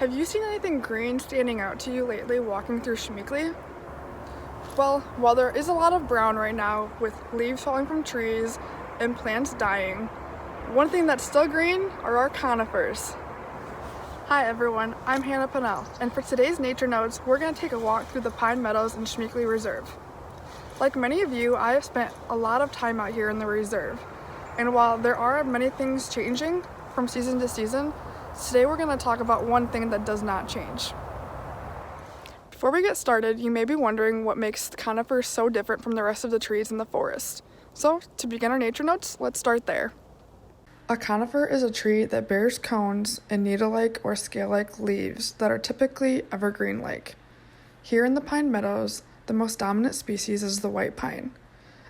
Have you seen anything green standing out to you lately walking through Schmeekly? Well, while there is a lot of brown right now with leaves falling from trees and plants dying, one thing that's still green are our conifers. Hi everyone, I'm Hannah Pennell, and for today's Nature Notes, we're going to take a walk through the Pine Meadows in Schmeekly Reserve. Like many of you, I have spent a lot of time out here in the reserve, and while there are many things changing from season to season, today we're going to talk about one thing that does not change. Before we get started, you may be wondering what makes the conifers so different from the rest of the trees in the forest. So, to begin our Nature Notes, let's start there. A conifer is a tree that bears cones and needle-like or scale-like leaves that are typically evergreen-like. Here in the Pine Meadows, the most dominant species is the white pine.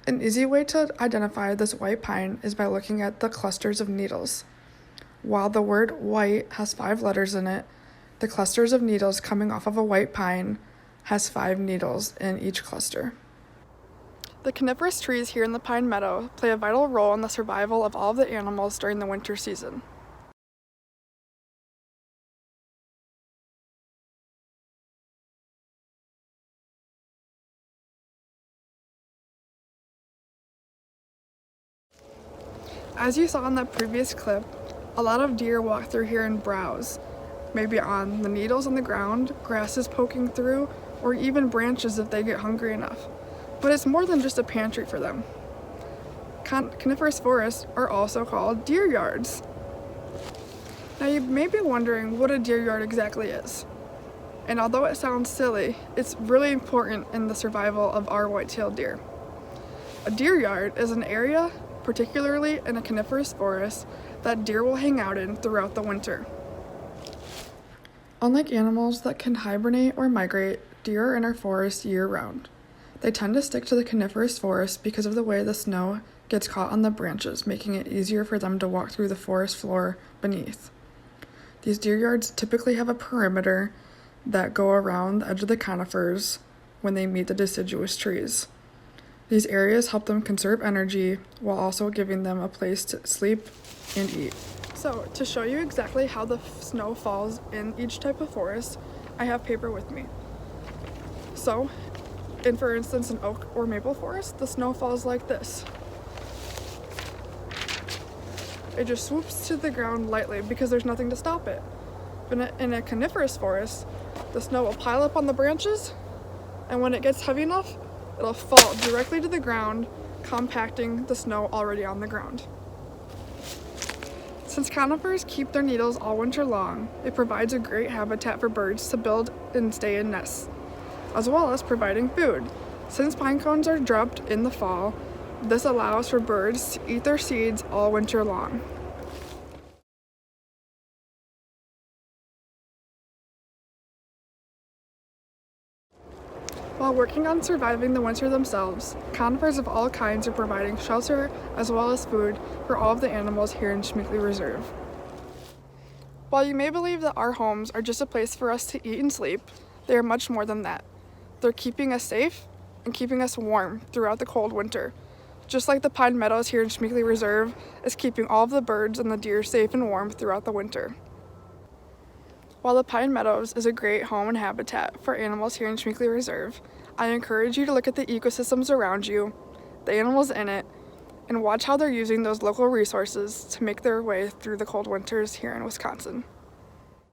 An easy way to identify this white pine is by looking at the clusters of needles. While the word white has 5 letters in it, the clusters of needles coming off of a white pine has 5 needles in each cluster. The coniferous trees here in the Pine Meadow play a vital role in the survival of all of the animals during the winter season. As you saw in that previous clip, a lot of deer walk through here and browse, maybe on the needles on the ground, grasses poking through, or even branches if they get hungry enough. But it's more than just a pantry for them. Coniferous forests are also called deer yards. Now you may be wondering what a deer yard exactly is. And although it sounds silly, it's really important in the survival of our white-tailed deer. A deer yard is an area, particularly in a coniferous forest, that deer will hang out in throughout the winter. Unlike animals that can hibernate or migrate, deer are in our forests year-round. They tend to stick to the coniferous forest because of the way the snow gets caught on the branches, making it easier for them to walk through the forest floor beneath. These deer yards typically have a perimeter that go around the edge of the conifers when they meet the deciduous trees. These areas help them conserve energy while also giving them a place to sleep and eat. So, to show you exactly how the snow falls in each type of forest, I have paper with me. So, for instance, an oak or maple forest, the snow falls like this. It just swoops to the ground lightly because there's nothing to stop it. But in a coniferous forest, the snow will pile up on the branches, and when it gets heavy enough, it'll fall directly to the ground, compacting the snow already on the ground. Since conifers keep their needles all winter long, it provides a great habitat for birds to build and stay in nests, as well as providing food. Since pine cones are dropped in the fall, this allows for birds to eat their seeds all winter long. While working on surviving the winter themselves, conifers of all kinds are providing shelter as well as food for all of the animals here in Schmeekly Reserve. While you may believe that our homes are just a place for us to eat and sleep, they are much more than that. They're keeping us safe and keeping us warm throughout the cold winter, just like the Pine Meadows here in Schmeekly Reserve is keeping all of the birds and the deer safe and warm throughout the winter. While the Pine Meadows is a great home and habitat for animals here in Schmeekly Reserve, I encourage you to look at the ecosystems around you, the animals in it, and watch how they're using those local resources to make their way through the cold winters here in Wisconsin.